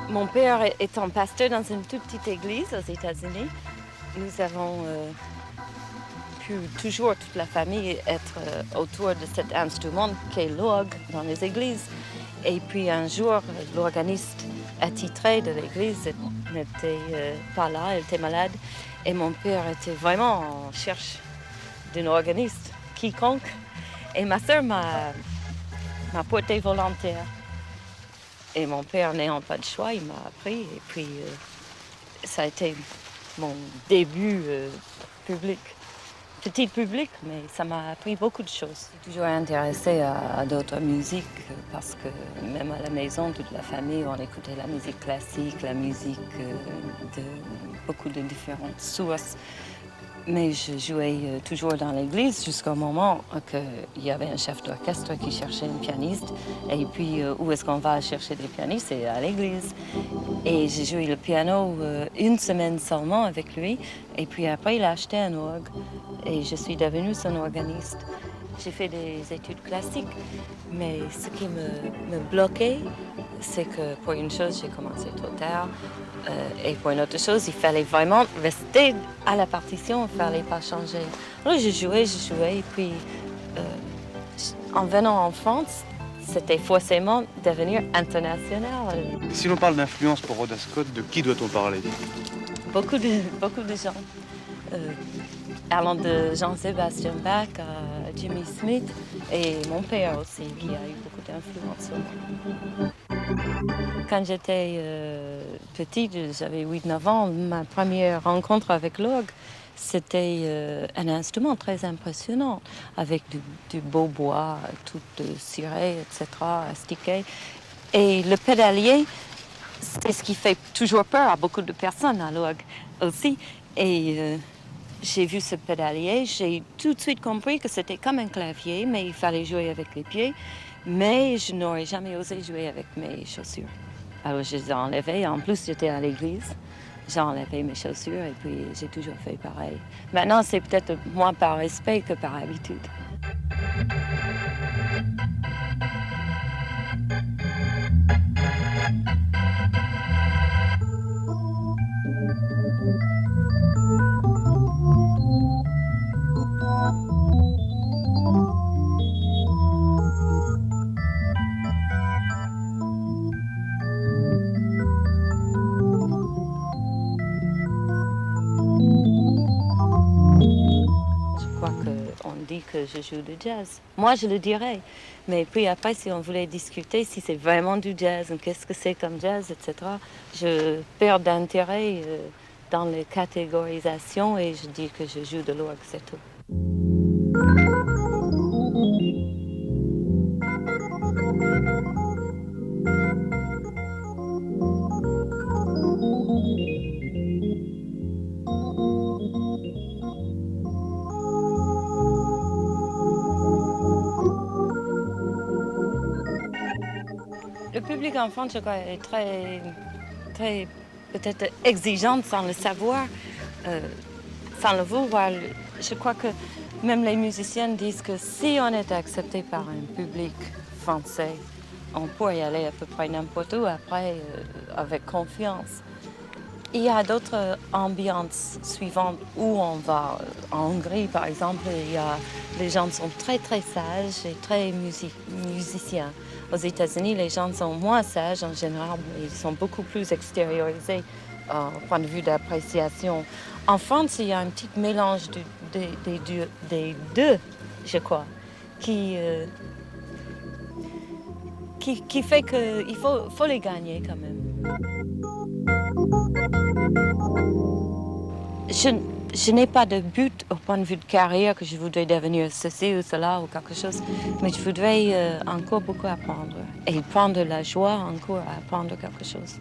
Mon père étant pasteur dans une toute petite église aux États-Unis, nous avons pu toujours, toute la famille, être autour de cet instrument qu'est l'orgue dans les églises. Et puis un jour, l'organiste attitré de l'église n'était pas là, elle était malade. Et mon père était vraiment en recherche d'un organiste quiconque. Et ma sœur m'a porté volontaire. Et mon père, n'ayant pas de choix, il m'a appris. Et puis, ça a été mon début public. Petit public, mais ça m'a appris beaucoup de choses. J'ai toujours intéressée à d'autres musiques parce que même à la maison, toute la famille, on écoutait la musique classique, la musique de beaucoup de différentes sources. Mais je jouais toujours dans l'église jusqu'au moment qu'il y avait un chef d'orchestre qui cherchait un pianiste. Et puis, où est-ce qu'on va chercher des pianistes? C'est à l'église. Et j'ai joué le piano une semaine seulement avec lui. Et puis après, il a acheté un orgue. Et je suis devenue son organiste. J'ai fait des études classiques. Mais ce qui me bloquait, c'est que pour une chose, j'ai commencé trop tard. Et pour une autre chose, il fallait vraiment rester à la partition, il ne fallait pas changer. Alors je jouais, et puis en venant en France, c'était forcément devenir international. Si l'on parle d'influence pour Rhoda Scott, de qui doit-on parler? Beaucoup de gens. Allant de Jean-Sébastien Bach à Jimmy Smith et mon père aussi, qui a eu beaucoup d'influence sur moi. Quand j'étais petite, j'avais 8-9 ans, ma première rencontre avec l'orgue, c'était un instrument très impressionnant, avec du beau bois, tout ciré, etc., astiqué. Et le pédalier, c'est ce qui fait toujours peur à beaucoup de personnes à l'orgue aussi. Et j'ai vu ce pédalier, j'ai tout de suite compris que c'était comme un clavier, mais il fallait jouer avec les pieds. Mais je n'aurais jamais osé jouer avec mes chaussures. Alors je les ai enlevées. En plus, j'étais à l'église. J'ai enlevé mes chaussures et puis j'ai toujours fait pareil. Maintenant, c'est peut-être moins par respect que par habitude. Que je joue du jazz. Moi, je le dirais. Mais puis après, si on voulait discuter si c'est vraiment du jazz, qu'est-ce que c'est comme jazz, etc., je perds d'intérêt dans les catégorisations et je dis que je joue de l'orgue, c'est tout. Le public en France, je crois, est très peut-être exigeante sans le savoir, sans le vouloir. Je crois que même les musiciens disent que si on est accepté par un public français, on peut y aller à peu près n'importe où après avec confiance. Il y a d'autres ambiances suivantes où on va. En Hongrie, par exemple, les gens sont très sages et très musiciens. Aux États-Unis, les gens sont moins sages en général, mais ils sont beaucoup plus extériorisés au point de vue d'appréciation. En France, il y a un petit mélange des deux, je crois, qui fait qu'il faut les gagner quand même. je n'ai pas de but au point de vue de carrière que je voudrais devenir ceci ou cela ou quelque chose, mais je voudrais encore beaucoup apprendre et prendre la joie encore à apprendre quelque chose.